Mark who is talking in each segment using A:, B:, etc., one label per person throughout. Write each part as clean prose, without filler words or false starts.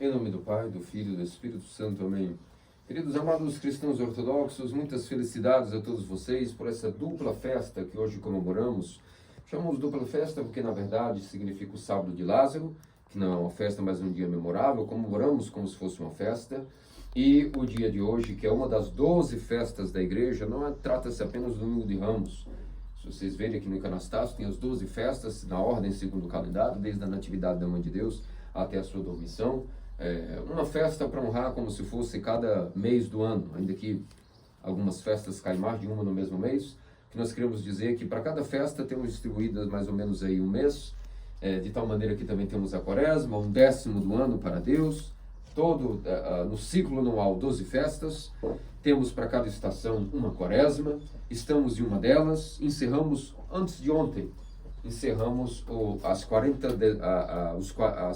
A: Em nome do Pai, do Filho e do Espírito Santo. Amém. Queridos amados cristãos ortodoxos, muitas felicidades a todos vocês por essa dupla festa que hoje comemoramos. Chamamos dupla festa porque, na verdade, significa o sábado de Lázaro, que não é uma festa, mas um dia memorável. Comemoramos como se fosse uma festa. E o dia de hoje, que é uma das 12 festas da igreja, não trata-se apenas do Domingo de Ramos. Se vocês verem aqui no Icanastácio, tem as 12 festas, na ordem segundo o calendário, desde a Natividade da Mãe de Deus até a sua dormição. Uma festa para honrar como se fosse cada mês do ano, ainda que algumas festas caem mais de uma no mesmo mês, que nós queremos dizer que para cada festa temos distribuídas mais ou menos aí um mês, de tal maneira que também temos a quaresma, 1/10 do ano para Deus, no ciclo anual 12 festas, temos para cada estação uma quaresma, estamos em uma delas, encerramos antes de ontem, as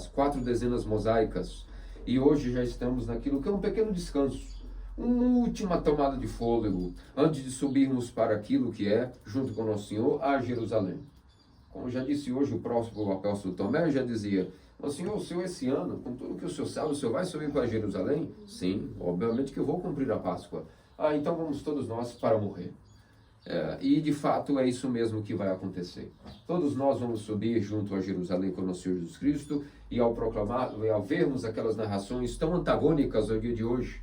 A: 4 dezenas mosaicas, e hoje já estamos naquilo que é um pequeno descanso, uma última tomada de fôlego, antes de subirmos para aquilo que é, junto com Nosso Senhor, a Jerusalém. Como já disse hoje o próximo apóstolo Tomé, já dizia: o Senhor esse ano, com tudo que o Senhor sabe, o Senhor vai subir para Jerusalém? Sim, obviamente que eu vou cumprir a Páscoa. Então vamos todos nós para morrer. E de fato é isso mesmo que vai acontecer. Todos nós vamos subir junto a Jerusalém com o nosso Senhor Jesus Cristo, e ao proclamar, e ao vermos aquelas narrações tão antagônicas ao dia de hoje,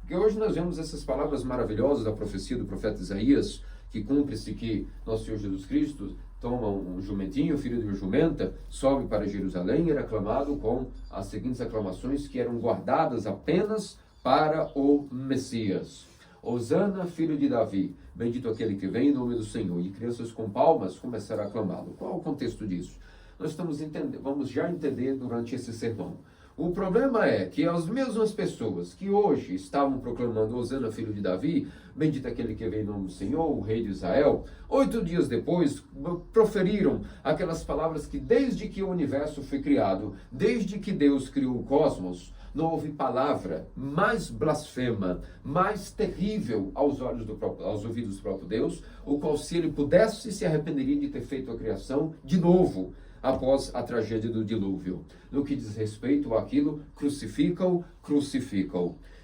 A: porque hoje nós vemos essas palavras maravilhosas da profecia do profeta Isaías, que cumpre-se que nosso Senhor Jesus Cristo toma um jumentinho, filho de uma jumenta, sobe para Jerusalém e era aclamado com as seguintes aclamações que eram guardadas apenas para o Messias. Hosana, filho de Davi, bendito aquele que vem em nome do Senhor. E crianças com palmas começaram a aclamá-lo. Qual é o contexto disso? Nós vamos já entender durante esse sermão. O problema é que as mesmas pessoas que hoje estavam proclamando Hosana, filho de Davi, bendito aquele que vem em nome do Senhor, o rei de Israel, 8 dias depois proferiram aquelas palavras que desde que o universo foi criado, desde que Deus criou o cosmos, não houve palavra mais blasfema, mais terrível aos ouvidos do próprio Deus, o qual, se ele pudesse, se arrependeria de ter feito a criação de novo, após a tragédia do dilúvio. No que diz respeito àquilo, crucificam.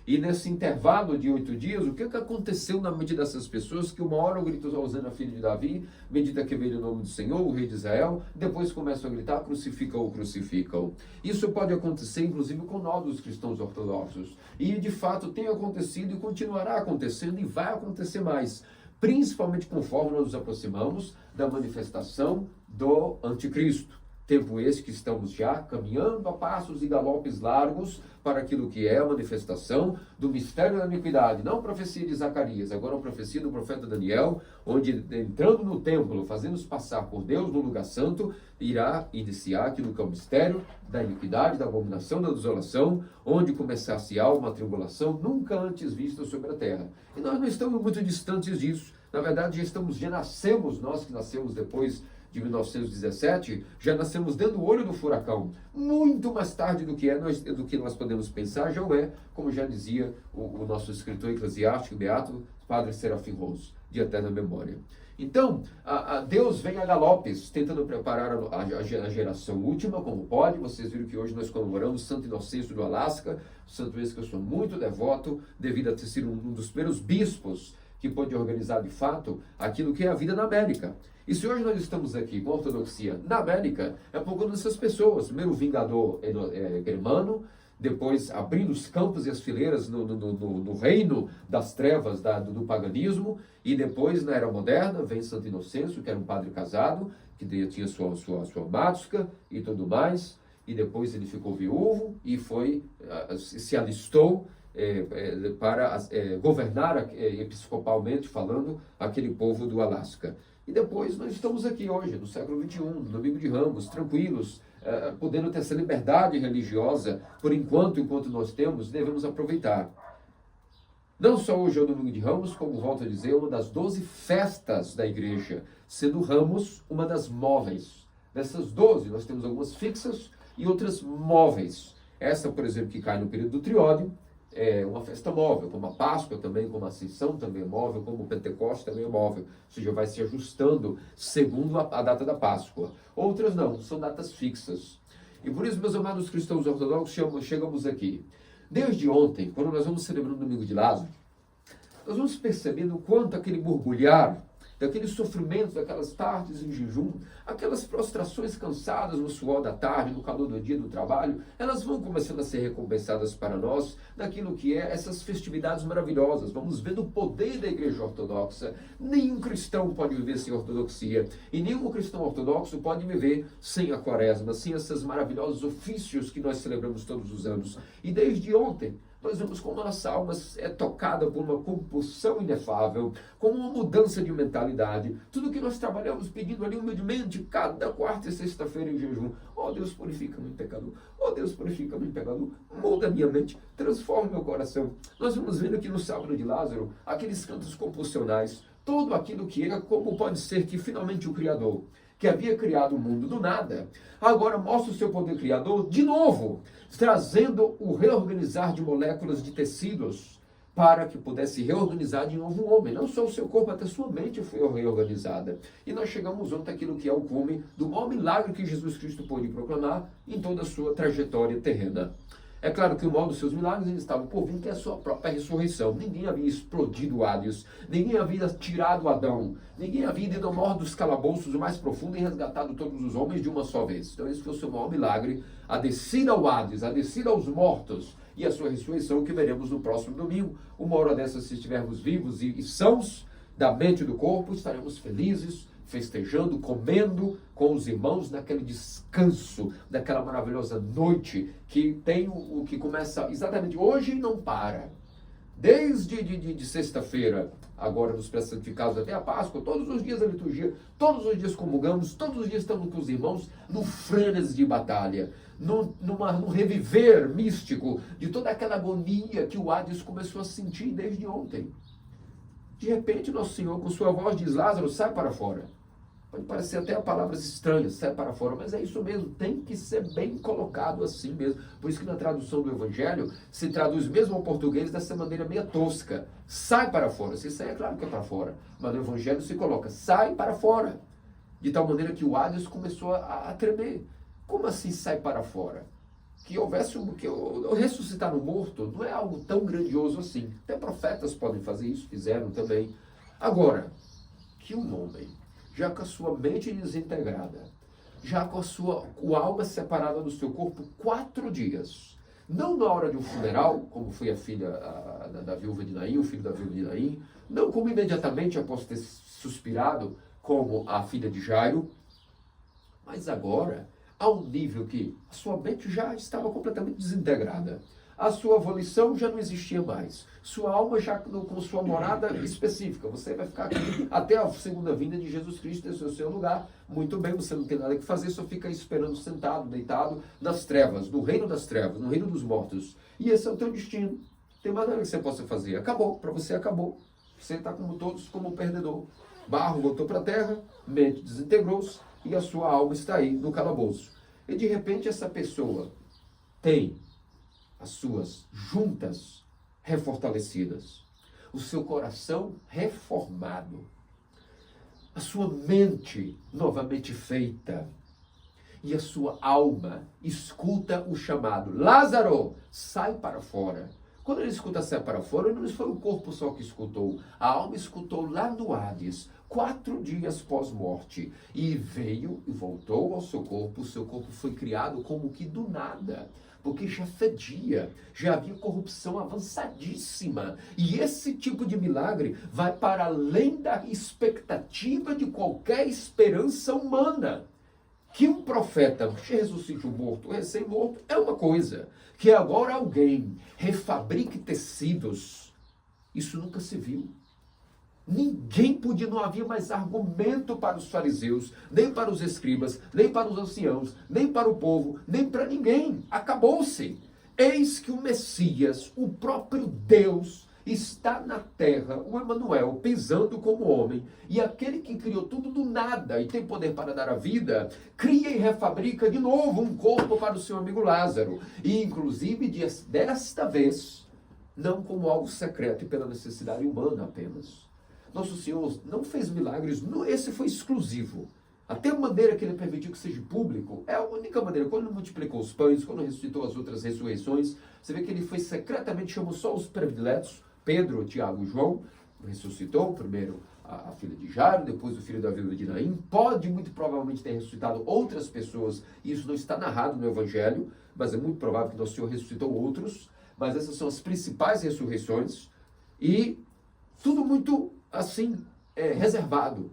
A: E nesse intervalo de 8 dias, o que aconteceu na mente dessas pessoas? Que uma hora gritam Hosana, filho de Davi, bendita que veio o nome do Senhor, o rei de Israel, depois começam a gritar, crucificam. Isso pode acontecer, inclusive, com nós, os cristãos ortodoxos. E, de fato, tem acontecido e continuará acontecendo e vai acontecer mais, principalmente conforme nós nos aproximamos da manifestação do anticristo. Tempo esse que estamos já caminhando a passos e galopes largos para aquilo que é a manifestação do mistério da iniquidade. Não a profecia de Zacarias, agora a profecia do profeta Daniel, onde, entrando no templo, fazendo-nos passar por Deus no lugar santo, irá iniciar aquilo que é o mistério da iniquidade, da abominação, da desolação, onde começar-se-á uma tribulação nunca antes vista sobre a terra. E nós não estamos muito distantes disso. Na verdade, já nascemos, nós que nascemos depois de 1917, já nascemos dentro do olho do furacão, muito mais tarde do que nós podemos pensar, já é, como já dizia o nosso escritor eclesiástico, beato, Padre Serafim Rose, de eterna memória. Então, Deus vem a galopes, tentando preparar a geração última, como pode. Vocês viram que hoje nós comemoramos Santo Inocêncio do Alasca, santo esse que eu sou muito devoto, devido a ter sido um dos primeiros bispos que pôde organizar de fato aquilo que é a vida na América. E se hoje nós estamos aqui com a ortodoxia na América, é por conta dessas pessoas. Primeiro o vingador germano, depois abrindo os campos e as fileiras no reino das trevas do paganismo, e depois na Era Moderna vem Santo Inocêncio, que era um padre casado, que tinha sua matska e tudo mais, e depois ele ficou viúvo e se alistou para governar episcopalmente falando aquele povo do Alasca. E depois nós estamos aqui hoje, no século XXI, no Domingo de Ramos, tranquilos, podendo ter essa liberdade religiosa, enquanto nós temos, devemos aproveitar. Não só hoje é o Domingo de Ramos, como volto a dizer, é uma das 12 festas da igreja, sendo Ramos uma das móveis. Dessas 12, nós temos algumas fixas e outras móveis. Essa, por exemplo, que cai no período do triódio, é uma festa móvel, como a Páscoa também, como a Ascensão também é móvel, como o Pentecostes também é móvel, ou seja, vai se ajustando segundo a data da Páscoa. Outras não, são datas fixas. E por isso, meus amados cristãos ortodoxos, chegamos aqui. Desde ontem, quando nós vamos celebrando o Domingo de Lázaro, nós vamos percebendo o quanto aquele borbulhar, daqueles sofrimentos, daquelas tardes em jejum, aquelas prostrações cansadas no suor da tarde, no calor do dia do trabalho, elas vão começando a ser recompensadas para nós naquilo que é essas festividades maravilhosas. Vamos vendo o poder da igreja ortodoxa. Nenhum cristão pode viver sem ortodoxia, e nenhum cristão ortodoxo pode viver sem a quaresma, sem esses maravilhosos ofícios que nós celebramos todos os anos. E desde ontem, nós vemos como a nossa alma é tocada por uma compulsão inefável, com uma mudança de mentalidade. Tudo que nós trabalhamos pedindo ali humildemente, cada quarta e sexta-feira em jejum. Oh, Deus, purifica-me, pecador. Oh, Deus, purifica-me, pecador. Muda minha mente, transforma meu coração. Nós vamos vendo aqui no sábado de Lázaro, aqueles cantos compulsionais, tudo aquilo que é, como pode ser que finalmente o Criador, que havia criado o mundo do nada, agora mostra o seu poder criador de novo, trazendo o reorganizar de moléculas de tecidos para que pudesse reorganizar de novo o homem. Não só o seu corpo, até sua mente foi reorganizada. E nós chegamos ontem àquilo que é o cume do maior milagre que Jesus Cristo pôde proclamar em toda a sua trajetória terrena. É claro que o maior dos seus milagres eles estavam por vir, que é a sua própria ressurreição. Ninguém havia explodido o Hades, ninguém havia tirado Adão, ninguém havia ido ao maior dos calabouços, o mais profundo, e resgatado todos os homens de uma só vez. Então esse foi o seu maior milagre, a descida ao Hades, a descida aos mortos, e a sua ressurreição que veremos no próximo domingo. Uma hora dessas, se estivermos vivos e sãos da mente e do corpo, estaremos felizes, festejando, comendo com os irmãos naquele descanso, daquela maravilhosa noite que tem o que começa exatamente hoje e não para. Desde de sexta-feira, agora nos pré-santificados até a Páscoa, todos os dias da liturgia, todos os dias comungamos, todos os dias estamos com os irmãos no frênese de batalha, num reviver místico de toda aquela agonia que o Hades começou a sentir desde ontem. De repente, Nosso Senhor, com sua voz, diz: Lázaro, sai para fora. Pode parecer até palavras estranhas, sai para fora, mas é isso mesmo, tem que ser bem colocado assim mesmo. Por isso que na tradução do Evangelho se traduz mesmo ao português dessa maneira meio tosca. Sai para fora. Se sai, é claro que é para fora, mas no Evangelho se coloca: sai para fora. De tal maneira que o Hades começou a tremer. Como assim sai para fora? Que houvesse o ressuscitar um morto não é algo tão grandioso assim. Até profetas podem fazer isso, fizeram também. Agora, que um homem, já com a sua mente desintegrada, já com a alma separada do seu corpo 4 dias, não na hora de um funeral, como foi a filha da viúva de Naim, o filho da viúva de Naim, não como imediatamente após ter suspirado, como a filha de Jairo, mas agora, a um nível que a sua mente já estava completamente desintegrada. A sua volição já não existia mais. Sua alma já com sua morada específica. Você vai ficar aqui até a segunda vinda de Jesus Cristo, esse é o seu lugar. Muito bem, você não tem nada que fazer, só fica esperando sentado, deitado nas trevas, no reino das trevas, no reino dos mortos. E esse é o teu destino. Não tem mais nada que você possa fazer. Acabou, para você acabou. Você está como todos, como um perdedor. Barro voltou para a terra, mente desintegrou-se e a sua alma está aí no calabouço. E de repente essa pessoa tem as suas juntas refortalecidas, o seu coração reformado, a sua mente novamente feita, e a sua alma escuta o chamado: Lázaro, sai para fora. Quando ele escuta sai para fora, não foi o corpo só que escutou, a alma escutou lá no Hades, 4 dias pós-morte, e veio e voltou ao seu corpo. O seu corpo foi criado como que do nada, porque já fedia, já havia corrupção avançadíssima. E esse tipo de milagre vai para além da expectativa de qualquer esperança humana. Que um profeta ressuscite um morto, recém-morto, é uma coisa. Que agora alguém refabrique tecidos, isso nunca se viu. Ninguém podia, não havia mais argumento para os fariseus, nem para os escribas, nem para os anciãos, nem para o povo, nem para ninguém. Acabou-se. Eis que o Messias, o próprio Deus, está na terra, o Emanuel, pisando como homem, e aquele que criou tudo do nada e tem poder para dar a vida, cria e refabrica de novo um corpo para o seu amigo Lázaro, e inclusive desta vez, não como algo secreto e pela necessidade humana apenas. Nosso Senhor não fez milagres, esse foi exclusivo. Até a maneira que ele permitiu que seja público é a única maneira. Quando ele multiplicou os pães, quando ressuscitou as outras ressurreições, você vê que ele foi secretamente, chamou só os prediletos, Pedro, Tiago e João, ressuscitou primeiro a filha de Jairo, depois o filho da viúva de Naim. Pode muito provavelmente ter ressuscitado outras pessoas, e isso não está narrado no Evangelho, mas é muito provável que Nosso Senhor ressuscitou outros, mas essas são as principais ressurreições, e tudo muito assim, reservado.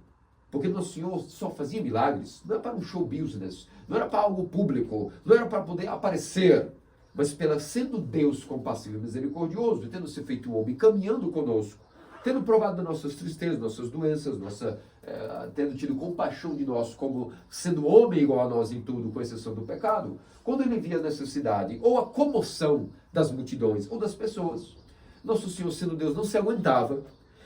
A: Porque Nosso Senhor só fazia milagres, não era para um show business, não era para algo público, não era para poder aparecer, mas sendo Deus compassivo e misericordioso, tendo se feito homem, caminhando conosco, tendo provado nossas tristezas, nossas doenças, tendo tido compaixão de nós, como sendo homem igual a nós em tudo, com exceção do pecado, quando ele via a necessidade, ou a comoção das multidões, ou das pessoas, Nosso Senhor, sendo Deus, não se aguentava,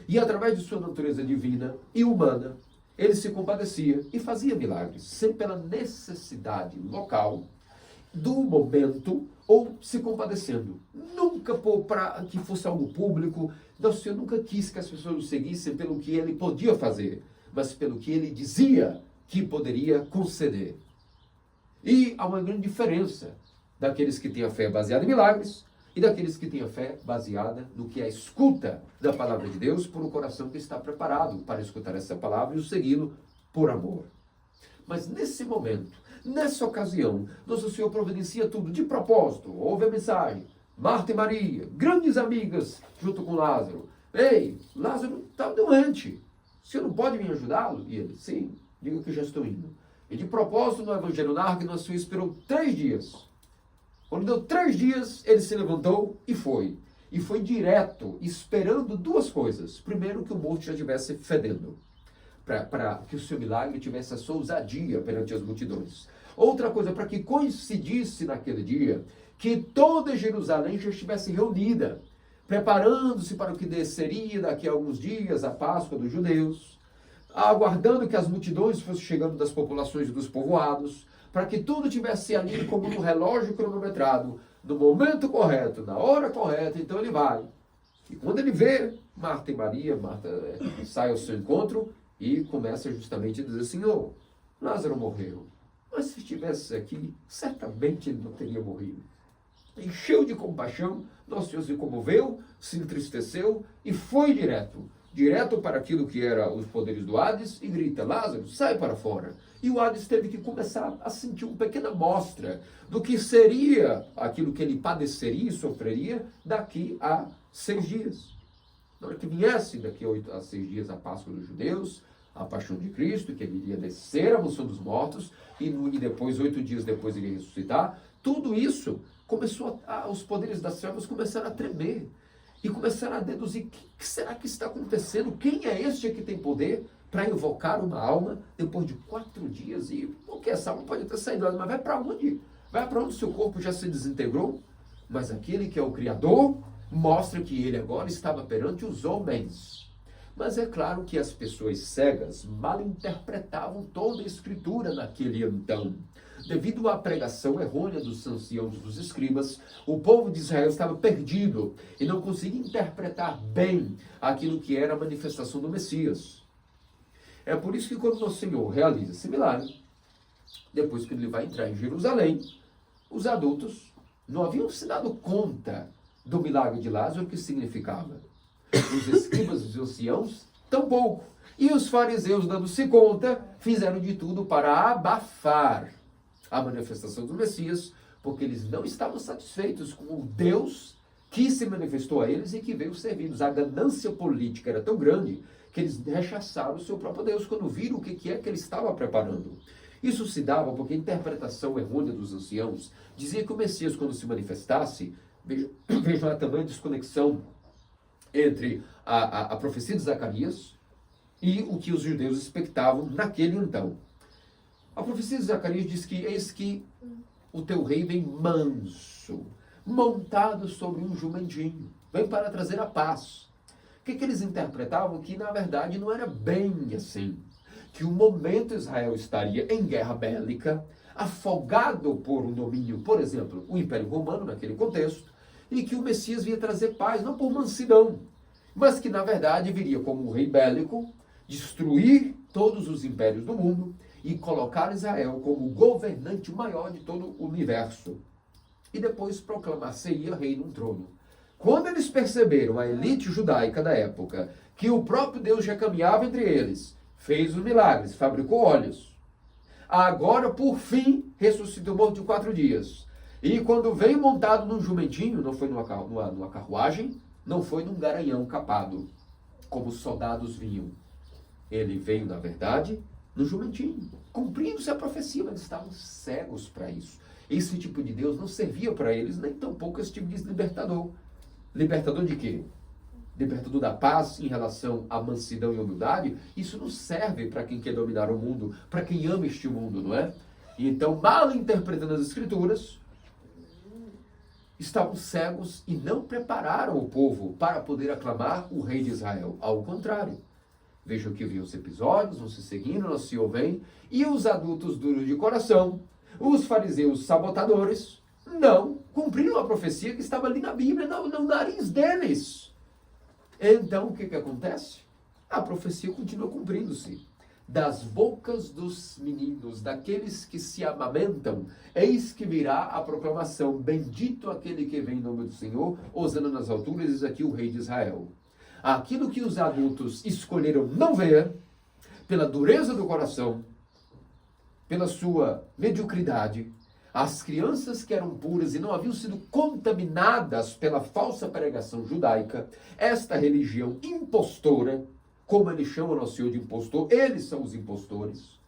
A: e através de sua natureza divina e humana, ele se compadecia e fazia milagres, sempre pela necessidade local, do momento, ou se compadecendo. Nunca para que fosse algo público. Nosso Senhor nunca quis que as pessoas o seguissem pelo que ele podia fazer, mas pelo que ele dizia que poderia conceder. E há uma grande diferença daqueles que têm a fé baseada em milagres e daqueles que têm a fé baseada no que é a escuta da palavra de Deus por um coração que está preparado para escutar essa palavra e o segui-lo por amor. Mas nesse momento, nessa ocasião, Nosso Senhor providencia tudo de propósito. Houve a mensagem. Marta e Maria, grandes amigas, junto com Lázaro. Ei, Lázaro está doente. O senhor não pode me ajudá-lo? E ele, sim, diga que já estou indo. E de propósito, no Evangelho narra que Nosso Senhor esperou 3 dias. Quando deu 3 dias, ele se levantou e foi. E foi direto, esperando 2 coisas. Primeiro, que o morto já estivesse fedendo, para que o seu milagre tivesse a sua ousadia perante as multidões. Outra coisa, para que coincidisse naquele dia, que toda Jerusalém já estivesse reunida, preparando-se para o que desceria daqui a alguns dias, a Páscoa dos judeus, aguardando que as multidões fossem chegando das populações e dos povoados, para que tudo tivesse ali como um relógio cronometrado, no momento correto, na hora correta. Então ele vai. E quando ele vê Marta e Maria, Marta sai ao seu encontro e começa justamente a dizer: Senhor, Lázaro morreu, mas se estivesse aqui, certamente ele não teria morrido. Encheu de compaixão, Nosso Senhor se comoveu, se entristeceu e foi direto para aquilo que era os poderes do Hades, e grita: Lázaro, sai para fora. E o Hades teve que começar a sentir uma pequena amostra do que seria aquilo que ele padeceria e sofreria daqui a 6 dias. Na hora que viesse daqui a 6 dias a Páscoa dos judeus, a paixão de Cristo, que ele iria descer a mansão dos mortos, e depois, 8 dias depois, ele ia ressuscitar, tudo isso começou os poderes das trevas começaram a tremer. E começaram a deduzir: o que será que está acontecendo? Quem é este que tem poder para invocar uma alma depois de 4 dias? E porque essa alma pode ter saído, mas vai para onde? Vai para onde o seu corpo já se desintegrou? Mas aquele que é o Criador mostra que ele agora estava perante os homens. Mas é claro que as pessoas cegas mal interpretavam toda a Escritura naquele então. Devido à pregação errônea dos anciãos, dos escribas, o povo de Israel estava perdido e não conseguia interpretar bem aquilo que era a manifestação do Messias. É por isso que quando o Senhor realiza esse milagre, depois que ele vai entrar em Jerusalém, os adultos não haviam se dado conta do milagre de Lázaro, o que significava. Os escribas e os anciãos, tampouco. E os fariseus, dando-se conta, fizeram de tudo para abafar a manifestação do Messias, porque eles não estavam satisfeitos com o Deus que se manifestou a eles e que veio servi-los. A ganância política era tão grande que eles rechaçaram o seu próprio Deus quando viram o que é que ele estava preparando. Isso se dava porque a interpretação errônea dos anciãos dizia que o Messias, quando se manifestasse, vejam a tamanha desconexão entre a profecia de Zacarias e o que os judeus expectavam naquele então. A profecia de Zacarias diz que eis que o teu rei vem manso, montado sobre um jumentinho, vem para trazer a paz. O que eles interpretavam? Que na verdade não era bem assim. Que o momento Israel estaria em guerra bélica, afogado por um domínio, por exemplo, o Império Romano naquele contexto, e que o Messias vinha trazer paz, não por mansidão, mas que na verdade viria como um rei bélico, destruir todos os impérios do mundo e colocar Israel como o governante maior de todo o universo. E depois proclamar seria rei num trono. Quando eles perceberam, a elite judaica da época, que o próprio Deus já caminhava entre eles, fez os milagres, fabricou olhos. Agora, por fim, ressuscitou morto de 4 dias. E quando veio montado num jumentinho, não foi numa carruagem, não foi num garanhão capado, como os soldados vinham. Ele veio, na verdade, no jumentinho, cumprindo-se a profecia, mas estavam cegos para isso. Esse tipo de Deus não servia para eles, nem tampouco esse tipo de libertador. Libertador de quê? Libertador da paz em relação à mansidão e humildade? Isso não serve para quem quer dominar o mundo, para quem ama este mundo, não é? E então, mal interpretando as Escrituras, estavam cegos e não prepararam o povo para poder aclamar o rei de Israel. Ao contrário. Vejam que vi os episódios, vão se seguindo, nosso Senhor vem, e os adultos duros de coração, os fariseus sabotadores, não cumpriram a profecia que estava ali na Bíblia, no nariz deles. Então, o que acontece? A profecia continua cumprindo-se. Das bocas dos meninos, daqueles que se amamentam, eis que virá a proclamação: bendito aquele que vem em nome do Senhor, hosana nas alturas, eis aqui o rei de Israel. Aquilo que os adultos escolheram não ver, pela dureza do coração, pela sua mediocridade, as crianças que eram puras e não haviam sido contaminadas pela falsa pregação judaica, esta religião impostora, como eles chamam o Senhor de impostor, eles são os impostores.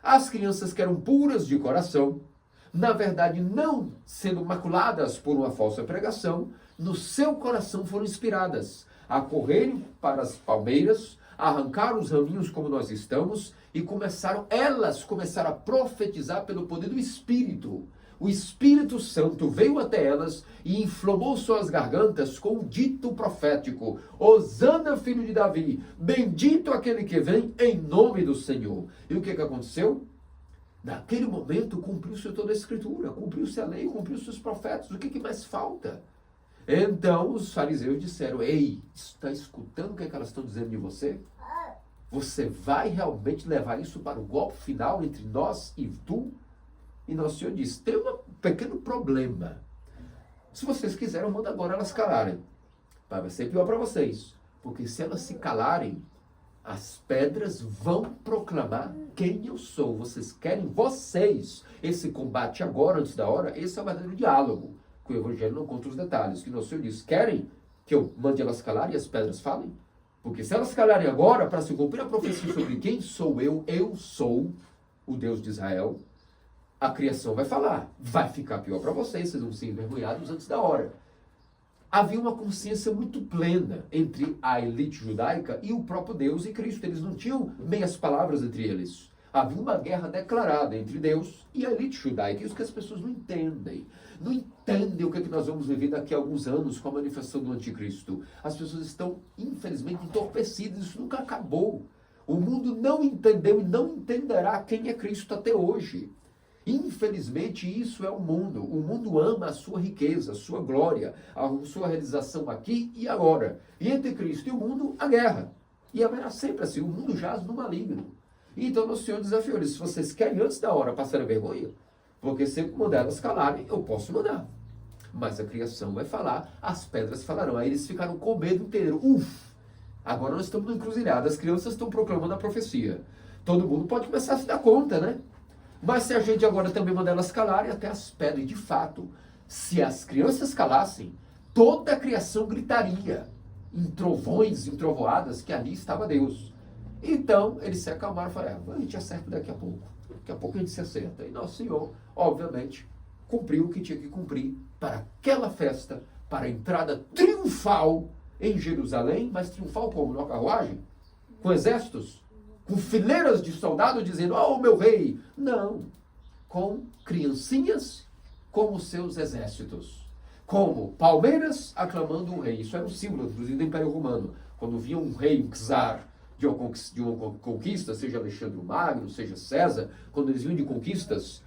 A: As crianças que eram puras de coração, na verdade não sendo maculadas por uma falsa pregação, no seu coração foram inspiradas a correrem para as palmeiras, arrancar os raminhos como nós estamos, e elas começaram a profetizar pelo poder do Espírito. O Espírito Santo veio até elas e inflamou suas gargantas com um dito profético: hosana, filho de Davi, bendito aquele que vem em nome do Senhor. E o que aconteceu? Naquele momento cumpriu-se toda a Escritura, cumpriu-se a lei, cumpriu-se os profetas. O que mais falta? Então os fariseus disseram: ei, está escutando o que elas estão dizendo de você? Você vai realmente levar isso para o golpe final entre nós e tu? E nosso Senhor disse: tem um pequeno problema. Se vocês quiserem, eu mando agora elas calarem. Vai ser pior para vocês. Porque se elas se calarem, as pedras vão proclamar quem eu sou. Vocês querem, esse combate agora, antes da hora, esse é o verdadeiro diálogo. Que o Evangelho não conta os detalhes. Que nosso Senhor diz: querem que eu mande elas calarem e as pedras falem? Porque se elas calarem agora, para se cumprir a profecia sobre quem sou eu sou o Deus de Israel, a criação vai falar. Vai ficar pior para vocês vão ser envergonhados antes da hora. Havia uma consciência muito plena entre a elite judaica e o próprio Deus e Cristo. Eles não tinham meias palavras entre eles. Havia uma guerra declarada entre Deus e a elite judaica. Isso que as pessoas não entendem. Não entendem o que nós vamos viver daqui a alguns anos com a manifestação do anticristo. As pessoas estão, infelizmente, entorpecidas. Isso nunca acabou. O mundo não entendeu e não entenderá quem é Cristo até hoje. Infelizmente, isso é o mundo. O mundo ama a sua riqueza, a sua glória, a sua realização aqui e agora. E entre Cristo e o mundo, a guerra. E haverá sempre assim. O mundo jaz no maligno. Então, o Senhor desafiou eles: se vocês querem antes da hora passar a vergonha, porque se eu mandar elas calarem, eu posso mandar. Mas a criação vai falar, as pedras falarão. Aí eles ficaram com medo inteiro. Agora nós estamos no encruzilhada, as crianças estão proclamando a profecia. Todo mundo pode começar a se dar conta, né? Mas se a gente agora também mandar elas calarem, até as pedras, de fato, se as crianças calassem, toda a criação gritaria, em trovões, em trovoadas, que ali estava Deus. Então, eles se acalmaram e falaram: a gente acerta daqui a pouco. Daqui a pouco a gente se acerta. E nosso Senhor, obviamente, cumpriu o que tinha que cumprir para aquela festa, para a entrada triunfal em Jerusalém. Mas triunfal como? Numa carruagem? Com exércitos? Com fileiras de soldados dizendo: oh, meu rei! Não. Com criancinhas como seus exércitos. Como palmeiras aclamando o rei. Isso era um símbolo, inclusive, do Império Romano. Quando vinha um rei, um czar, de uma conquista, seja Alexandre o Magno, seja César, quando eles vinham de conquistas,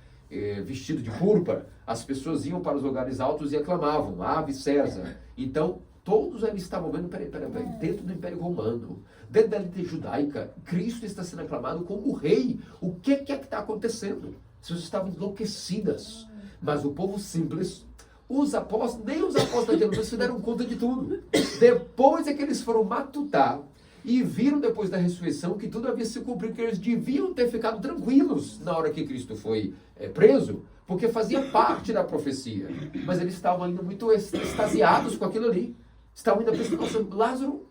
A: vestido de púrpura, as pessoas iam para os lugares altos e aclamavam: Ave César. Então, Todos eles estavam vendo, peraí, dentro do Império Romano, dentro da elite judaica, Cristo está sendo aclamado como rei. O que é que está acontecendo? As pessoas estavam enlouquecidas. Mas o povo simples, nem os apóstolos da Jerusalém se deram conta de tudo. Depois é que eles foram matutar e viram depois da ressurreição que tudo havia se cumprido, que eles deviam ter ficado tranquilos na hora que Cristo foi preso, porque fazia parte da profecia. Mas eles estavam ainda muito extasiados com aquilo ali. Estavam ainda pensando, nossa, Lázaro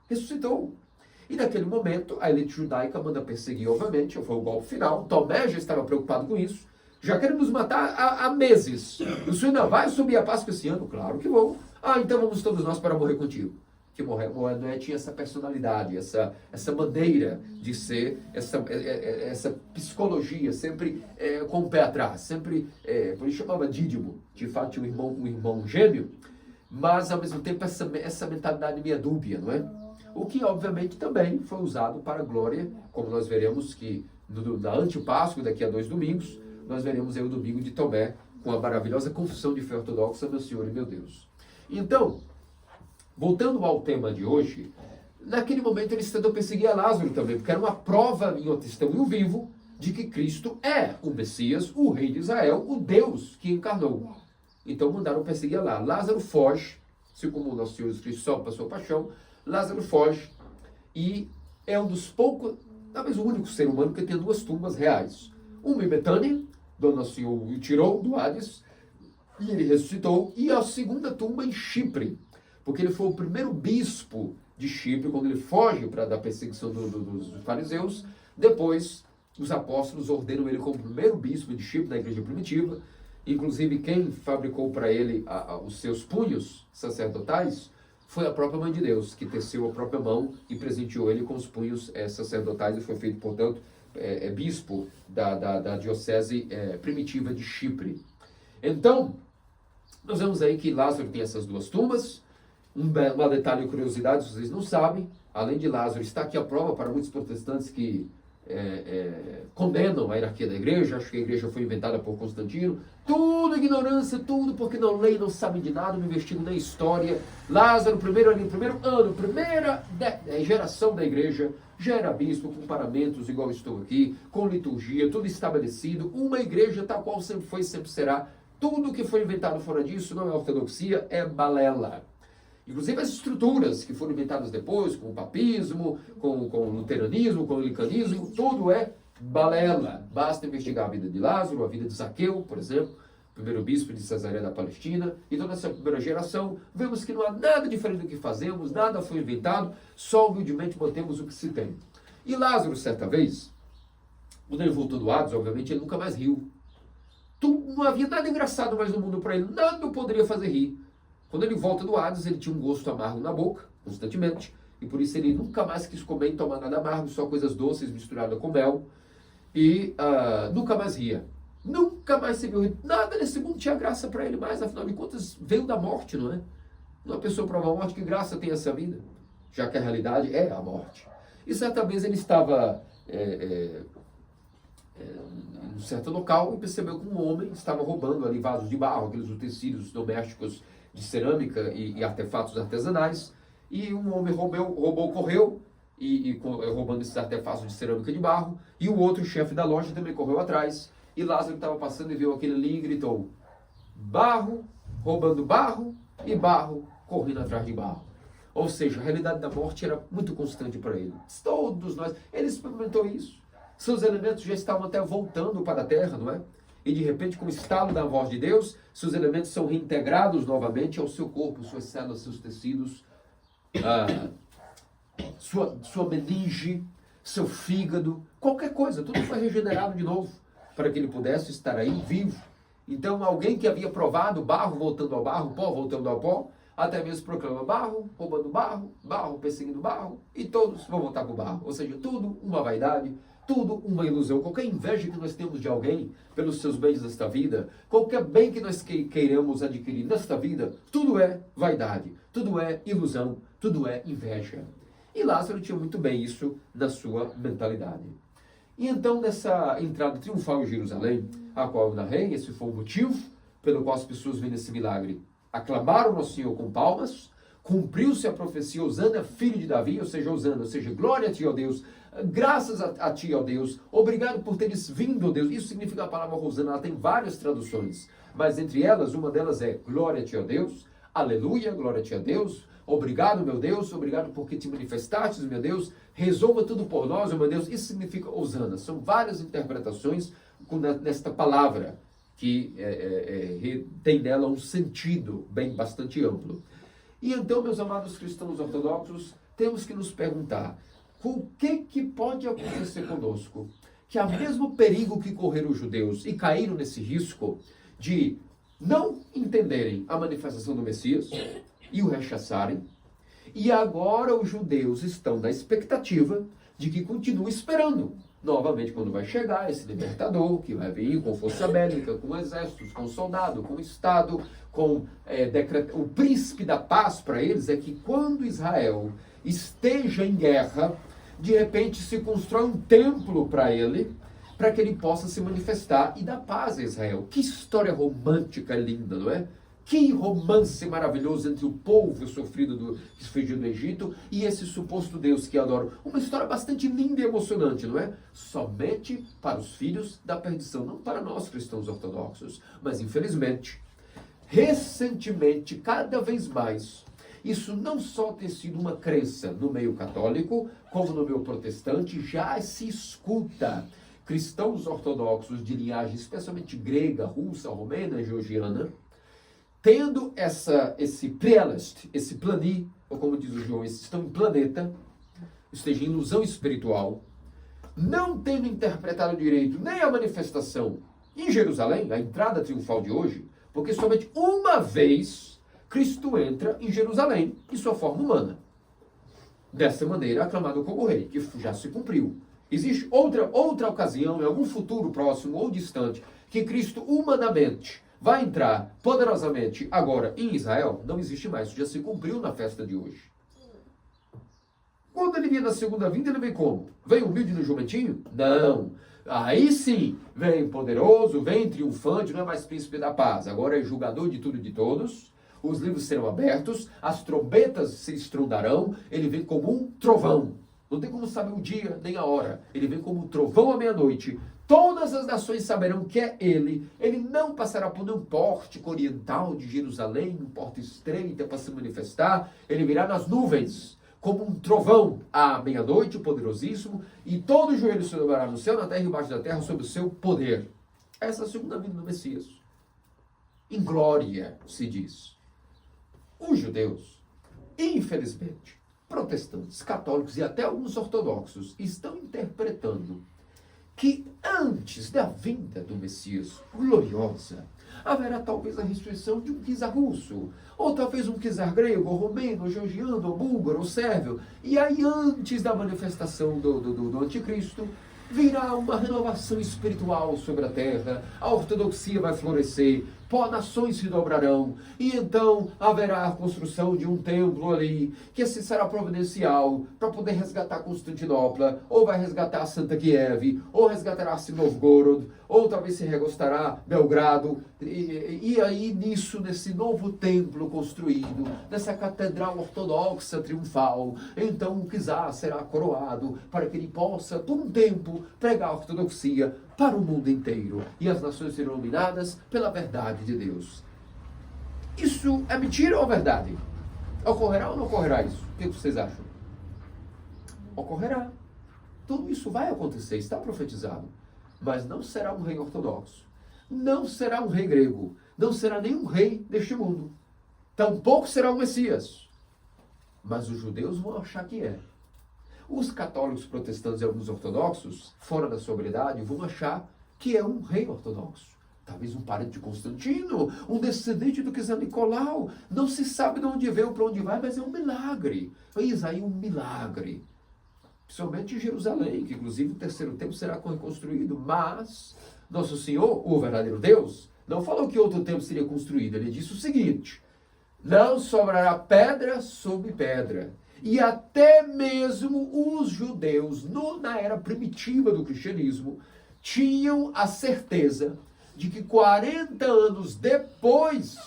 A: ressuscitou. E naquele momento, a elite judaica manda perseguir, obviamente, foi o golpe final. Tomé já estava preocupado com isso. Já querem nos matar há meses. O senhor ainda vai subir a Páscoa esse ano? Claro que vou. Então vamos todos nós para morrer contigo. Que Noé tinha essa personalidade, essa maneira de ser, essa psicologia, sempre com o pé atrás, sempre, por isso chamava Dídimo, de fato tinha um irmão gêmeo, mas ao mesmo tempo essa mentalidade meio dúbia, não é? O que obviamente também foi usado para a glória, como nós veremos que na antepáscoa, daqui a 2 domingos, nós veremos aí o domingo de Tomé, com a maravilhosa confissão de fé ortodoxa, meu Senhor e meu Deus. Então, voltando ao tema de hoje, naquele momento eles tentam perseguir a Lázaro também, porque era uma prova em outro testemunho vivo de que Cristo é o Messias, o Rei de Israel, o Deus que encarnou. Então mandaram perseguir lá. Lázaro foge, assim como o nosso Senhor Jesus Cristo só passou paixão, Lázaro foge e é um dos poucos, talvez o único ser humano que tem 2 tumbas reais. Uma em Betânia, onde nosso Senhor o tirou do Hades, e ele ressuscitou, e a segunda tumba em Chipre, porque ele foi o primeiro bispo de Chipre, quando ele foge da perseguição dos fariseus. Depois, os apóstolos ordenam ele como primeiro bispo de Chipre, da igreja primitiva. Inclusive, quem fabricou para ele os seus punhos sacerdotais foi a própria Mãe de Deus, que teceu a própria mão e presenteou ele com os punhos sacerdotais, e foi feito, portanto, bispo da diocese primitiva de Chipre. Então, nós vemos aí que Lázaro tem essas 2 tumbas. Um detalhe e curiosidade, vocês não sabem, além de Lázaro, está aqui a prova para muitos protestantes que condenam a hierarquia da igreja, acham que a igreja foi inventada por Constantino. Tudo ignorância, tudo porque não leem, não sabem de nada, não investigam na história. Lázaro, primeiro ano, primeira geração da igreja, já era bispo, com paramentos, igual estou aqui, com liturgia, tudo estabelecido. Uma igreja tal qual sempre foi e sempre será. Tudo que foi inventado fora disso não é ortodoxia, é balela. Inclusive as estruturas que foram inventadas depois, com o papismo, com o luteranismo, com o anglicanismo, tudo é balela. Basta investigar a vida de Lázaro, a vida de Zaqueu, por exemplo, primeiro bispo de Cesareia da Palestina. Então, nessa primeira geração, vemos que não há nada diferente do que fazemos, nada foi inventado, só humildemente mantemos o que se tem. E Lázaro, certa vez, quando ele voltou do Hades, obviamente, ele nunca mais riu. Não havia nada engraçado mais no mundo para ele, nada o poderia fazer rir. Quando ele volta do Hades, ele tinha um gosto amargo na boca, constantemente, e por isso ele nunca mais quis comer e tomar nada amargo, só coisas doces misturadas com mel, e nunca mais ria. Nunca mais se viu. Nada nesse mundo tinha graça para ele mais, afinal de contas, veio da morte, não é? Uma pessoa prova a morte, que graça tem essa vida? Já que a realidade é a morte. E certa vez ele estava em um certo local e percebeu que um homem estava roubando ali vasos de barro, aqueles utensílios domésticos de cerâmica e artefatos artesanais. E um homem correu, roubando esses artefatos de cerâmica de barro, e o outro chefe da loja também correu atrás. E Lázaro estava passando e viu aquele ali e gritou: barro, roubando barro, e barro correndo atrás de barro. Ou seja, a realidade da morte era muito constante para ele. Todos nós, ele experimentou isso. Seus elementos já estavam até voltando para a terra, não é? E de repente, com o estalo da voz de Deus, seus elementos são reintegrados novamente ao seu corpo, suas células, seus tecidos, sua meninge, seu fígado, qualquer coisa, tudo foi regenerado de novo, para que ele pudesse estar aí vivo. Então, alguém que havia provado barro voltando ao barro, pó voltando ao pó, até mesmo proclama barro, roubando barro, barro perseguindo barro, e todos vão voltar para o barro. Ou seja, tudo uma vaidade, tudo uma ilusão. Qualquer inveja que nós temos de alguém pelos seus bens nesta vida, qualquer bem que nós queiramos adquirir nesta vida, tudo é vaidade, tudo é ilusão, tudo é inveja. E Lázaro tinha muito bem isso na sua mentalidade. E então, nessa entrada triunfal em Jerusalém, a qual eu narrei, esse foi o motivo pelo qual as pessoas vendo esse milagre aclamaram o Nosso Senhor com palmas, cumpriu-se a profecia, Hosana, filho de Davi, ou seja, glória a ti, ó Deus, graças a ti, ó Deus, obrigado por teres vindo, ó Deus. Isso significa a palavra Hosana, ela tem várias traduções, mas entre elas, uma delas é glória a ti, ó Deus, aleluia, glória a ti, ó Deus, obrigado, meu Deus, obrigado porque te manifestastes, meu Deus, resolva tudo por nós, meu Deus. Isso significa Hosana. São várias interpretações nesta palavra, que tem nela um sentido bastante amplo. E então, meus amados cristãos ortodoxos, temos que nos perguntar, o que pode acontecer conosco? Que há mesmo perigo que correram os judeus e caíram nesse risco de não entenderem a manifestação do Messias e o rechaçarem, e agora os judeus estão na expectativa de que continue esperando. Novamente, quando vai chegar esse libertador, que vai vir com força bélica, com exércitos, com soldado, com estado, com o príncipe da paz para eles, é que quando Israel esteja em guerra, de repente se constrói um templo para ele, para que ele possa se manifestar e dar paz a Israel. Que história romântica linda, não é? Que romance maravilhoso entre o povo sofrido que fugiu do Egito e esse suposto Deus que adoram. Uma história bastante linda e emocionante, não é? Somente para os filhos da perdição, não para nós cristãos ortodoxos. Mas infelizmente, recentemente, cada vez mais, isso não só tem sido uma crença no meio católico, como no meio protestante, já se escuta cristãos ortodoxos de linhagem especialmente grega, russa, romena, georgiana, tendo esse prelest, esse plani, ou como diz o João, estão em planeta, ou seja, em ilusão espiritual, não tendo interpretado direito nem a manifestação em Jerusalém, a entrada triunfal de hoje, porque somente uma vez Cristo entra em Jerusalém em sua forma humana. Dessa maneira, aclamado como rei, que já se cumpriu. Existe outra ocasião, em algum futuro próximo ou distante, que Cristo humanamente vai entrar poderosamente agora em Israel? Não existe mais, isso já se cumpriu na festa de hoje. Quando ele vinha na segunda vinda, ele vem como? Vem humilde no jumentinho? Não. Aí sim, vem poderoso, vem triunfante, não é mais príncipe da paz, agora é julgador de tudo e de todos, os livros serão abertos, as trombetas se estrondarão, ele vem como um trovão. Não tem como saber o dia nem a hora. Ele vem como um trovão à meia-noite. Todas as nações saberão que é ele. Ele não passará por um pórtico oriental de Jerusalém, um porta estreita para se manifestar. Ele virá nas nuvens, como um trovão à meia-noite, poderosíssimo, e todo joelho se dobrará no céu, na terra e embaixo da terra, sob o seu poder. Essa é a segunda vinda do Messias. Em glória, se diz. Os judeus, infelizmente, protestantes, católicos e até alguns ortodoxos estão interpretando que antes da vinda do Messias gloriosa, haverá talvez a ressurreição de um czar russo, ou talvez um czar grego, ou romeno, ou georgiano, ou búlgaro, ou sérvio. E aí, antes da manifestação do anticristo, virá uma renovação espiritual sobre a terra, a ortodoxia vai florescer, nações se dobrarão, e então haverá a construção de um templo ali, que esse será providencial para poder resgatar Constantinopla, ou vai resgatar Santa Kiev, ou resgatará Novgorod, ou talvez se resgatará Belgrado, e aí nesse novo templo construído, nessa catedral ortodoxa triunfal, então o czar será coroado para que ele possa, por um tempo, pregar a ortodoxia para o mundo inteiro, e as nações serão iluminadas pela verdade de Deus. Isso é mentira ou verdade? Ocorrerá ou não ocorrerá isso? O que vocês acham? Ocorrerá. Tudo isso vai acontecer, está profetizado. Mas não será um rei ortodoxo. Não será um rei grego. Não será nenhum rei deste mundo. Tampouco será o Messias. Mas os judeus vão achar que é. Os católicos, protestantes e alguns ortodoxos, fora da sobriedade, vão achar que é um rei ortodoxo. Talvez um parente de Constantino, um descendente do czar Nicolau. Não se sabe de onde veio, para onde vai, mas é um milagre. Eis aí um milagre. Principalmente em Jerusalém, que inclusive o terceiro templo será reconstruído. Mas Nosso Senhor, o verdadeiro Deus, não falou que outro templo seria construído. Ele disse o seguinte: não sobrará pedra sobre pedra. E até mesmo os judeus, na era primitiva do cristianismo, tinham a certeza de que 40 anos depois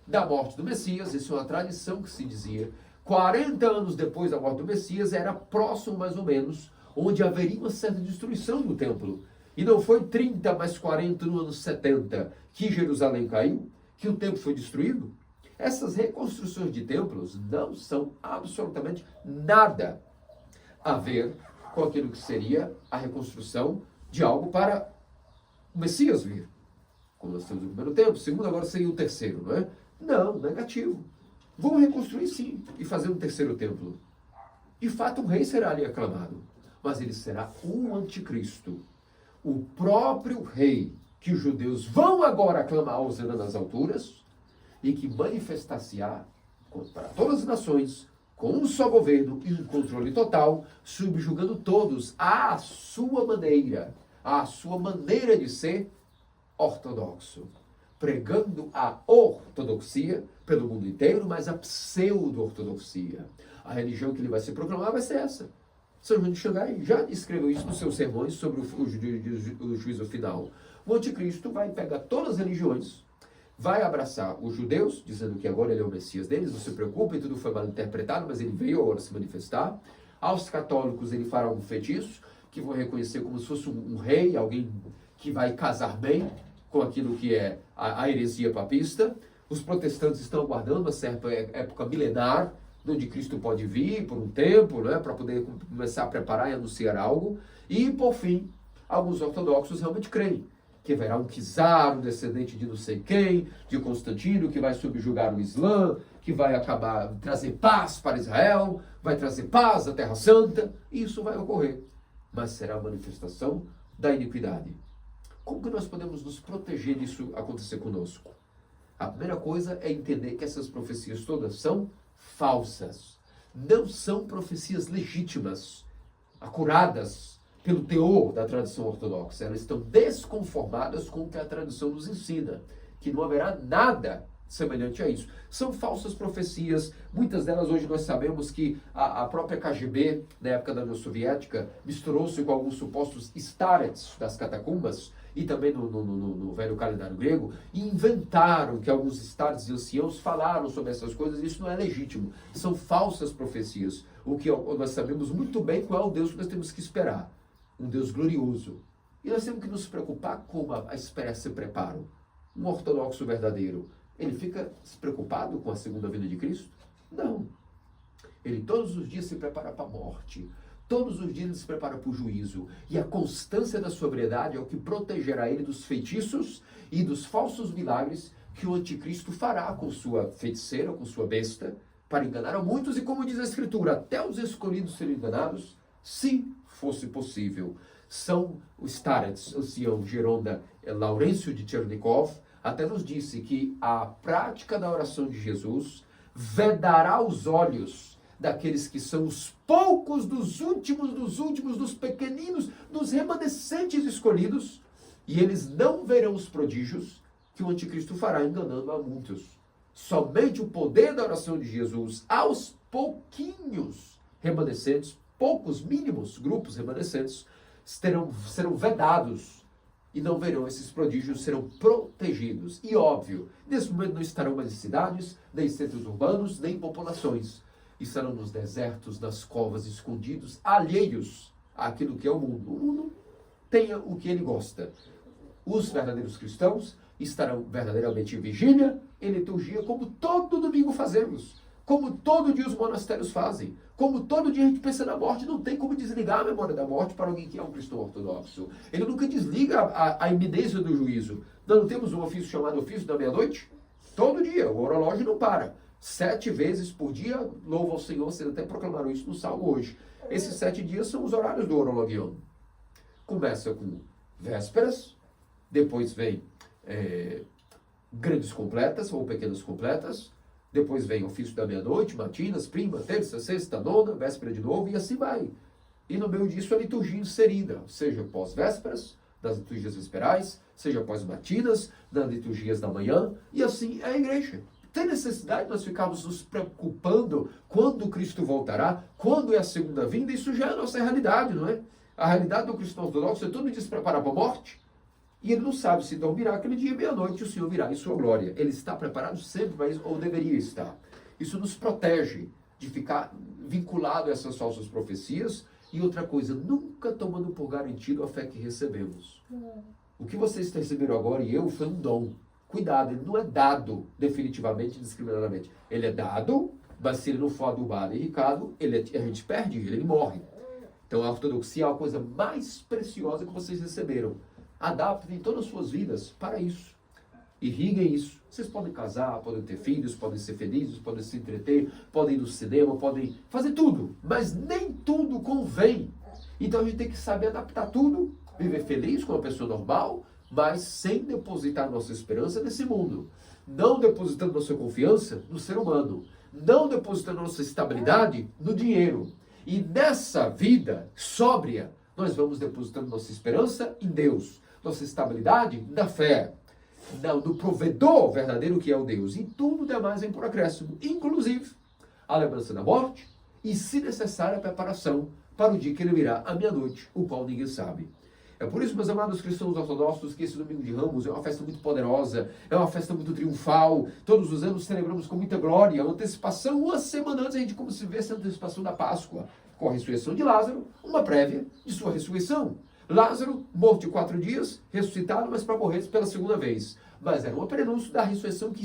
A: da morte do Messias. Isso é uma tradição que se dizia. 40 anos depois da morte do Messias, era próximo mais ou menos, onde haveria uma certa destruição do templo. E não foi 30 mais 40 no ano 70 que Jerusalém caiu, que o templo foi destruído. Essas reconstruções de templos não são absolutamente nada a ver com aquilo que seria a reconstrução de algo para o Messias vir. Como nós temos o primeiro templo, o segundo agora seria o terceiro, não é? Não, negativo. Vão reconstruir sim e fazer um terceiro templo. De fato, um rei será ali aclamado, mas ele será um anticristo. O próprio rei que os judeus vão agora aclamar usando nas alturas e que manifestar-se-á para todas as nações com um só governo e um controle total, subjugando todos à sua maneira de ser ortodoxo, pregando a ortodoxia pelo mundo inteiro, mas a pseudo-ortodoxia. A religião que ele vai se proclamar vai ser essa. São João de Xangai já escreveu isso nos seus sermões sobre o juízo final. O anticristo vai pegar todas as religiões, vai abraçar os judeus, dizendo que agora ele é o Messias deles, não se preocupem, tudo foi mal interpretado, mas ele veio agora se manifestar. Aos católicos ele fará um feitiço, que vão reconhecer como se fosse um rei, alguém que vai casar bem com aquilo que é a heresia papista. Os protestantes estão aguardando uma certa época milenar, onde Cristo pode vir por um tempo, né, para poder começar a preparar e anunciar algo. E, por fim, alguns ortodoxos realmente creem que haverá um czar, um descendente de não sei quem, de Constantino, que vai subjugar o Islã, que vai acabar, trazer paz para Israel, vai trazer paz à Terra Santa. E isso vai ocorrer. Mas será a manifestação da iniquidade. Como que nós podemos nos proteger disso acontecer conosco? A primeira coisa é entender que essas profecias todas são falsas. Não são profecias legítimas, acuradas pelo teor da tradição ortodoxa. Elas estão desconformadas com o que a tradição nos ensina, que não haverá nada semelhante a isso. São falsas profecias, muitas delas hoje nós sabemos que a própria KGB, na época da União Soviética, misturou-se com alguns supostos starets das catacumbas, e também no velho calendário grego, e inventaram que alguns starets e anciãos falaram sobre essas coisas. Isso não é legítimo, são falsas profecias. O que nós sabemos muito bem qual é o Deus que nós temos que esperar, um Deus glorioso. E nós temos que nos preocupar como a espera se prepara. Um ortodoxo verdadeiro, ele fica preocupado com a segunda vinda de Cristo? Não. Ele todos os dias se prepara para a morte. Todos os dias ele se prepara para o juízo. E a constância da sobriedade é o que protegerá ele dos feitiços e dos falsos milagres que o anticristo fará com sua feiticeira, com sua besta, para enganar a muitos. E como diz a Escritura, até os escolhidos serem enganados, se fosse possível. São os starets, ancião Geronda Laurêncio de Tchernikov, até nos disse que a prática da oração de Jesus vedará os olhos daqueles que são os poucos dos últimos, dos pequeninos, dos remanescentes escolhidos, e eles não verão os prodígios que o anticristo fará enganando a muitos. Somente o poder da oração de Jesus aos pouquinhos remanescentes, poucos mínimos grupos remanescentes, serão vedados e não verão esses prodígios, serão protegidos. E óbvio, nesse momento não estarão mais em cidades, nem em centros urbanos, nem em populações. Estarão nos desertos, nas covas, escondidos, alheios àquilo que é o mundo. O mundo tem o que ele gosta. Os verdadeiros cristãos estarão verdadeiramente em vigília, em liturgia, como todo domingo fazemos. Como todo dia os monastérios fazem. Como todo dia a gente pensa na morte. Não tem como desligar a memória da morte para alguém que é um cristão ortodoxo. Ele nunca desliga a iminência do juízo. Nós não temos um ofício chamado ofício da meia-noite? Todo dia, o orológio não para. 7 vezes por dia, louva ao Senhor. Vocês até proclamaram isso no Salmo hoje. Esses 7 dias são os horários do orologion. Começa com vésperas, depois vem grandes completas ou pequenas completas, depois vem ofício da meia-noite, matinas, prima, terça, sexta, nona, véspera de novo, e assim vai. E no meio disso a liturgia inserida, seja pós-vésperas, das liturgias vesperais, seja pós-matinas, das liturgias da manhã, e assim é a igreja. Tem necessidade de nós ficarmos nos preocupando quando Cristo voltará, quando é a segunda vinda? Isso já é a nossa realidade, não é? A realidade do cristão ortodoxo é todo dia se preparar para a morte. E ele não sabe se dormirá aquele dia, meia-noite, o Senhor virá em sua glória. Ele está preparado sempre, mas ou deveria estar. Isso nos protege de ficar vinculado a essas falsas profecias. E outra coisa, nunca tomando por garantido a fé que recebemos. O que vocês receberam agora e eu foi um dom. Cuidado, ele não é dado definitivamente, discriminadamente. Ele é dado, mas se ele não for adubado e enricado, a gente perde ele morre. Então a ortodoxia é a coisa mais preciosa que vocês receberam. Adaptem todas as suas vidas para isso. Irriguem isso. Vocês podem casar, podem ter filhos, podem ser felizes, podem se entreter, podem ir no cinema, podem fazer tudo. Mas nem tudo convém. Então a gente tem que saber adaptar tudo, viver feliz com uma pessoa normal, mas sem depositar nossa esperança nesse mundo. Não depositando nossa confiança no ser humano. Não depositando nossa estabilidade no dinheiro. E nessa vida sóbria, nós vamos depositando nossa esperança em Deus. Nossa estabilidade na fé. No provedor verdadeiro que é o Deus. E tudo demais vem por acréscimo. Inclusive a lembrança da morte e, se necessário, a preparação para o dia que ele virá à meia-noite, o qual ninguém sabe. É por isso, meus amados cristãos ortodoxos, que esse domingo de Ramos é uma festa muito poderosa, é uma festa muito triunfal. Todos os anos celebramos com muita glória. A antecipação, uma semana antes, a gente como se vê essa antecipação da Páscoa, com a ressurreição de Lázaro, uma prévia de sua ressurreição. Lázaro, morto de 4 dias, ressuscitado, mas para morrer pela segunda vez. Mas era um prenúncio da ressurreição que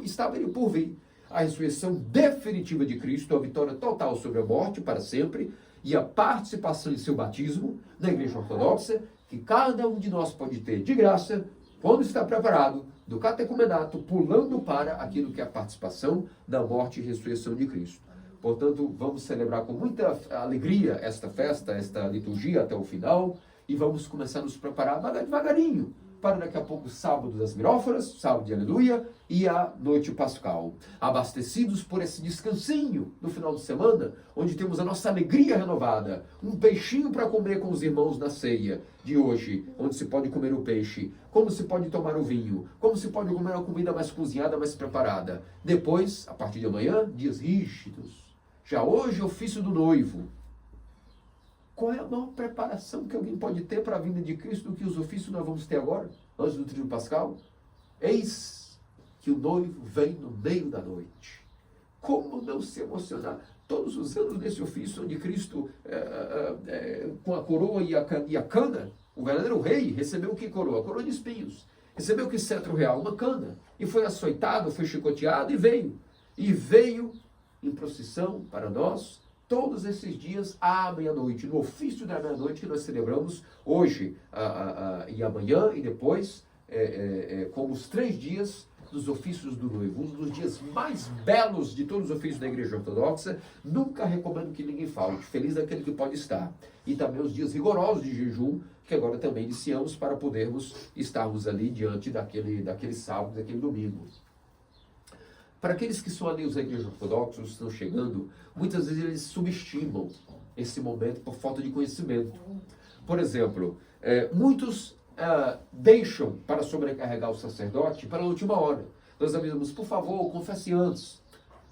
A: estava por vir. A ressurreição definitiva de Cristo, a vitória total sobre a morte para sempre, e a participação em seu batismo na Igreja Ortodoxa, que cada um de nós pode ter de graça, quando está preparado, do catecumenato, pulando para aquilo que é a participação da morte e ressurreição de Cristo. Portanto, vamos celebrar com muita alegria esta festa, esta liturgia até o final, e vamos começar a nos preparar devagarinho, para daqui a pouco sábado das miróforas, sábado de aleluia, e a noite pascal. Abastecidos por esse descansinho no final de semana, onde temos a nossa alegria renovada, um peixinho para comer com os irmãos na ceia de hoje, onde se pode comer o peixe, como se pode tomar o vinho, como se pode comer uma comida mais cozinhada, mais preparada. Depois, a partir de amanhã, dias rígidos. Já hoje, ofício do noivo. Qual é a maior preparação que alguém pode ter para a vinda de Cristo do que os ofícios nós vamos ter agora, antes do tríduo pascal? Eis que o noivo vem no meio da noite. Como não se emocionar? Todos os anos nesse ofício onde Cristo, com a coroa e a cana, o verdadeiro rei recebeu o que coroa? A coroa de espinhos. Recebeu o que cetro real? Uma cana. E foi açoitado, foi chicoteado e veio. E veio em procissão para nós, todos esses dias à meia-noite, no ofício da meia-noite que nós celebramos hoje e amanhã e depois, como os 3 dias dos ofícios do noivo, um dos dias mais belos de todos os ofícios da Igreja Ortodoxa. Nunca recomendo que ninguém falte, feliz aquele que pode estar. E também os dias rigorosos de jejum, que agora também iniciamos para podermos estarmos ali diante daquele sábado, daquele domingo. Para aqueles que são alheios à Igreja Ortodoxa, estão chegando, muitas vezes eles subestimam esse momento por falta de conhecimento. Por exemplo, muitos deixam para sobrecarregar o sacerdote para a última hora. Nós avisamos, por favor, confesse antes,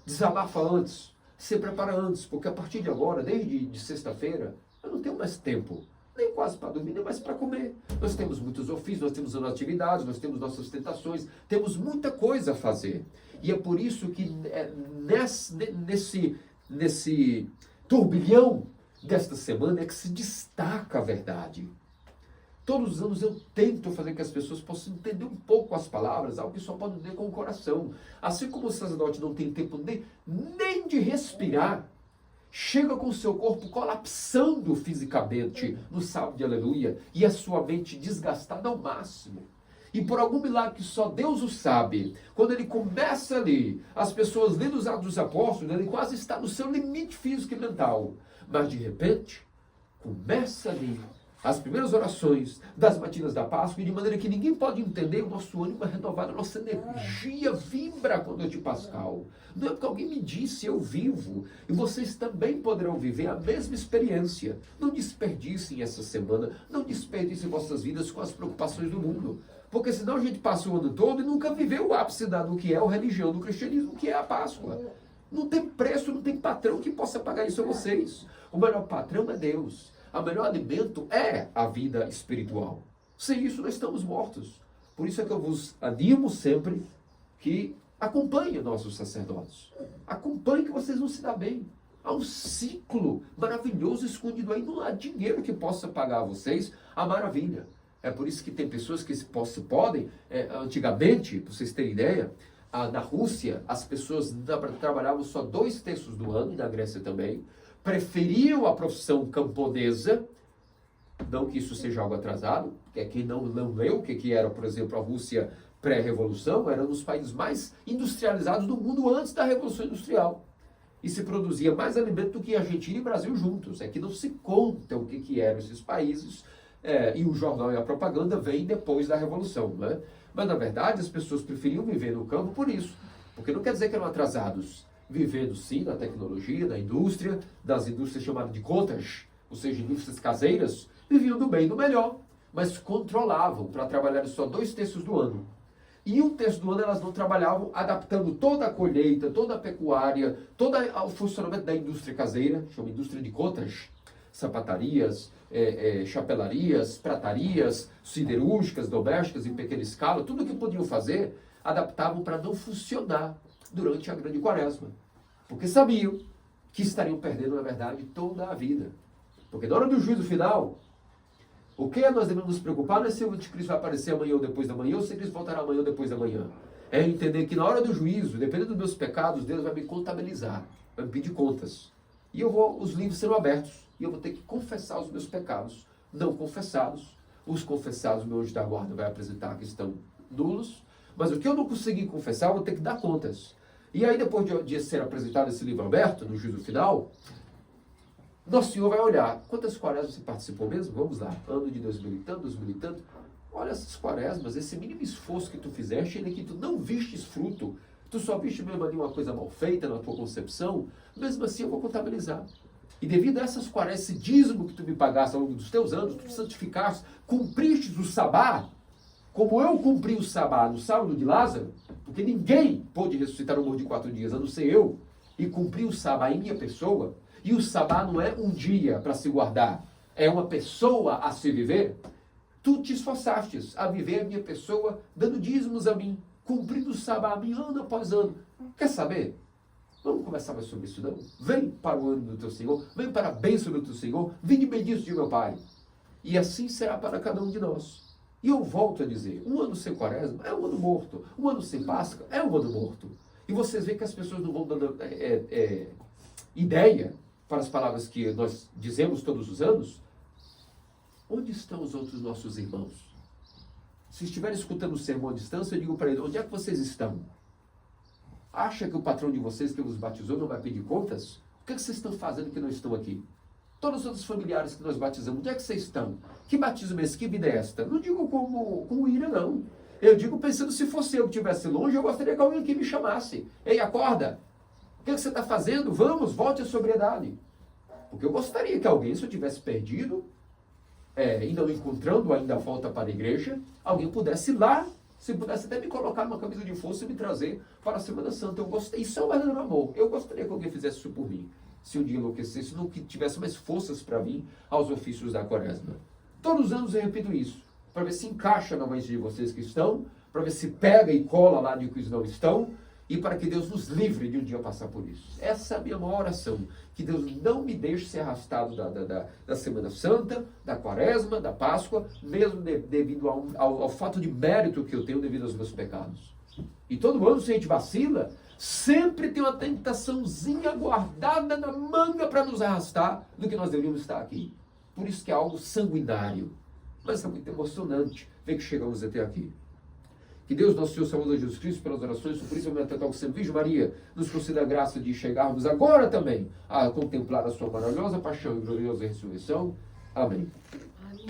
A: desabafa antes, se prepara antes, porque a partir de agora, desde de sexta-feira, eu não tenho mais tempo, nem quase para dormir, nem mais para comer. Nós temos muitos ofícios, nós temos as atividades, nós temos nossas tentações, temos muita coisa a fazer. E é por isso que nesse turbilhão desta semana é que se destaca a verdade. Todos os anos eu tento fazer que as pessoas possam entender um pouco as palavras, algo que só pode entender com o coração. Assim como o sacerdote não tem tempo nem de respirar, chega com o seu corpo colapsando fisicamente no sábado de aleluia e a sua mente desgastada ao máximo. E por algum milagre que só Deus o sabe, quando ele começa ali, as pessoas lendo os Atos dos Apóstolos, ele quase está no seu limite físico e mental. Mas de repente, começa ali as primeiras orações das matinas da Páscoa, e de maneira que ninguém pode entender, o nosso ânimo é renovado, a nossa energia vibra com a noite pascal. Não é porque alguém me disse, eu vivo, e vocês também poderão viver a mesma experiência. Não desperdicem essa semana, não desperdicem vossas vidas com as preocupações do mundo, porque senão a gente passa o ano todo e nunca viveu o ápice do que é a religião do cristianismo, que é a Páscoa. Não tem preço, não tem patrão que possa pagar isso a vocês. O melhor patrão é Deus. O melhor alimento é a vida espiritual. Sem isso nós estamos mortos. Por isso é que eu vos animo sempre que acompanhem nossos sacerdotes. Acompanhe que vocês vão se dar bem. Há um ciclo maravilhoso escondido aí. Não há dinheiro que possa pagar a vocês a maravilha. É por isso que tem pessoas que podem, antigamente, para vocês terem ideia, na Rússia, as pessoas trabalhavam só 2/3 do ano, e na Grécia também, preferiam a profissão camponesa, não que isso seja algo atrasado, porque quem não leu o que era, por exemplo, a Rússia pré-revolução, era um dos países mais industrializados do mundo antes da Revolução Industrial. E se produzia mais alimento do que Argentina e Brasil juntos. É que não se conta o que eram esses países, e o jornal e a propaganda vêm depois da Revolução, né? Mas, na verdade, as pessoas preferiam viver no campo por isso. Porque não quer dizer que eram atrasados. Vivendo, sim, na tecnologia, na indústria, das indústrias chamadas de cottage, ou seja, indústrias caseiras, viviam do bem e do melhor, mas controlavam para trabalhar só 2/3 do ano. E 1/3 do ano elas não trabalhavam, adaptando toda a colheita, toda a pecuária, todo o funcionamento da indústria caseira, chama indústria de cottage, sapatarias, chapelarias, pratarias, siderúrgicas, domésticas em pequena escala, tudo o que podiam fazer, adaptavam para não funcionar durante a grande quaresma. Porque sabiam que estariam perdendo, na verdade, toda a vida. Porque na hora do juízo final, o que nós devemos nos preocupar não é se o anticristo vai aparecer amanhã ou depois da manhã, ou se Cristo voltará amanhã ou depois da manhã. É entender que na hora do juízo, dependendo dos meus pecados, Deus vai me contabilizar, vai me pedir contas. E os livros serão abertos, e eu vou ter que confessar os meus pecados não confessados. Os confessados, meu anjo da guarda vai apresentar que estão nulos, mas o que eu não consegui confessar, eu vou ter que dar contas. E aí, depois de ser apresentado esse livro aberto, no juízo final, Nosso Senhor vai olhar, quantas quaresmas você participou mesmo? Vamos lá, ano de 2000 e tanto, 2000 e tanto. Olha essas quaresmas, esse mínimo esforço que tu fizeste, ainda que tu não vistes fruto, tu só viste mesmo ali uma coisa mal feita na tua concepção, mesmo assim eu vou contabilizar. E devido a essas quaresmas, esse dízimo que tu me pagaste ao longo dos teus anos, tu santificaste, cumpriste o sabá, como eu cumpri o sabá no sábado de Lázaro, porque ninguém pôde ressuscitar no morro de 4 dias, a não ser eu, e cumpri o sabá em minha pessoa. E o sabá não é um dia para se guardar, é uma pessoa a se viver. Tu te esforçastes a viver a minha pessoa, dando dízimos a mim, cumprindo o sabá a mim ano após ano. Quer saber? Vamos conversar mais sobre isso não? Vem para o ano do teu Senhor, vem para a bênção do teu Senhor, vinde benditos de meu Pai. E assim será para cada um de nós. E eu volto a dizer, um ano sem quaresma é um ano morto, um ano sem Páscoa é um ano morto. E vocês veem que as pessoas não vão dando ideia para as palavras que nós dizemos todos os anos. Onde estão os outros nossos irmãos? Se estiverem escutando o sermão à distância, eu digo para eles, onde é que vocês estão? Acha que o patrão de vocês que os batizou não vai pedir contas? O que é que vocês estão fazendo que não estão aqui? Todos os outros familiares que nós batizamos, onde é que vocês estão? Que batismo é esse? Que vida é esta? Não digo com ira, não. Eu digo pensando, se fosse eu que estivesse longe, eu gostaria que alguém aqui me chamasse. Ei, acorda! O que você está fazendo? Vamos, volte à sobriedade. Porque eu gostaria que alguém, se eu tivesse perdido, e não encontrando ainda a volta para a igreja, alguém pudesse ir lá, se pudesse até me colocar numa camisa de força e me trazer para a Semana Santa. Eu gostei, isso é um verdadeiro amor. Eu gostaria que alguém fizesse isso por mim. Se um dia enlouquecesse, não que tivesse mais forças para vir aos ofícios da quaresma. Todos os anos eu repito isso, para ver se encaixa na mente de vocês que estão, para ver se pega e cola lá de que não estão, e para que Deus nos livre de um dia passar por isso. Essa é a minha maior oração, que Deus não me deixe ser arrastado da Semana Santa, da Quaresma, da Páscoa, mesmo devido ao fato de mérito que eu tenho devido aos meus pecados. E todo ano, se a gente vacila, sempre tem uma tentaçãozinha guardada na manga para nos arrastar do que nós deveríamos estar aqui. Por isso que é algo sanguinário, mas é muito emocionante ver que chegamos até aqui. Que Deus, nosso Senhor Salvador Jesus Cristo, pelas orações, principalmente até o Santo Virgem Maria, nos conceda a graça de chegarmos agora também a contemplar a sua maravilhosa paixão e gloriosa ressurreição. Amém. Amém.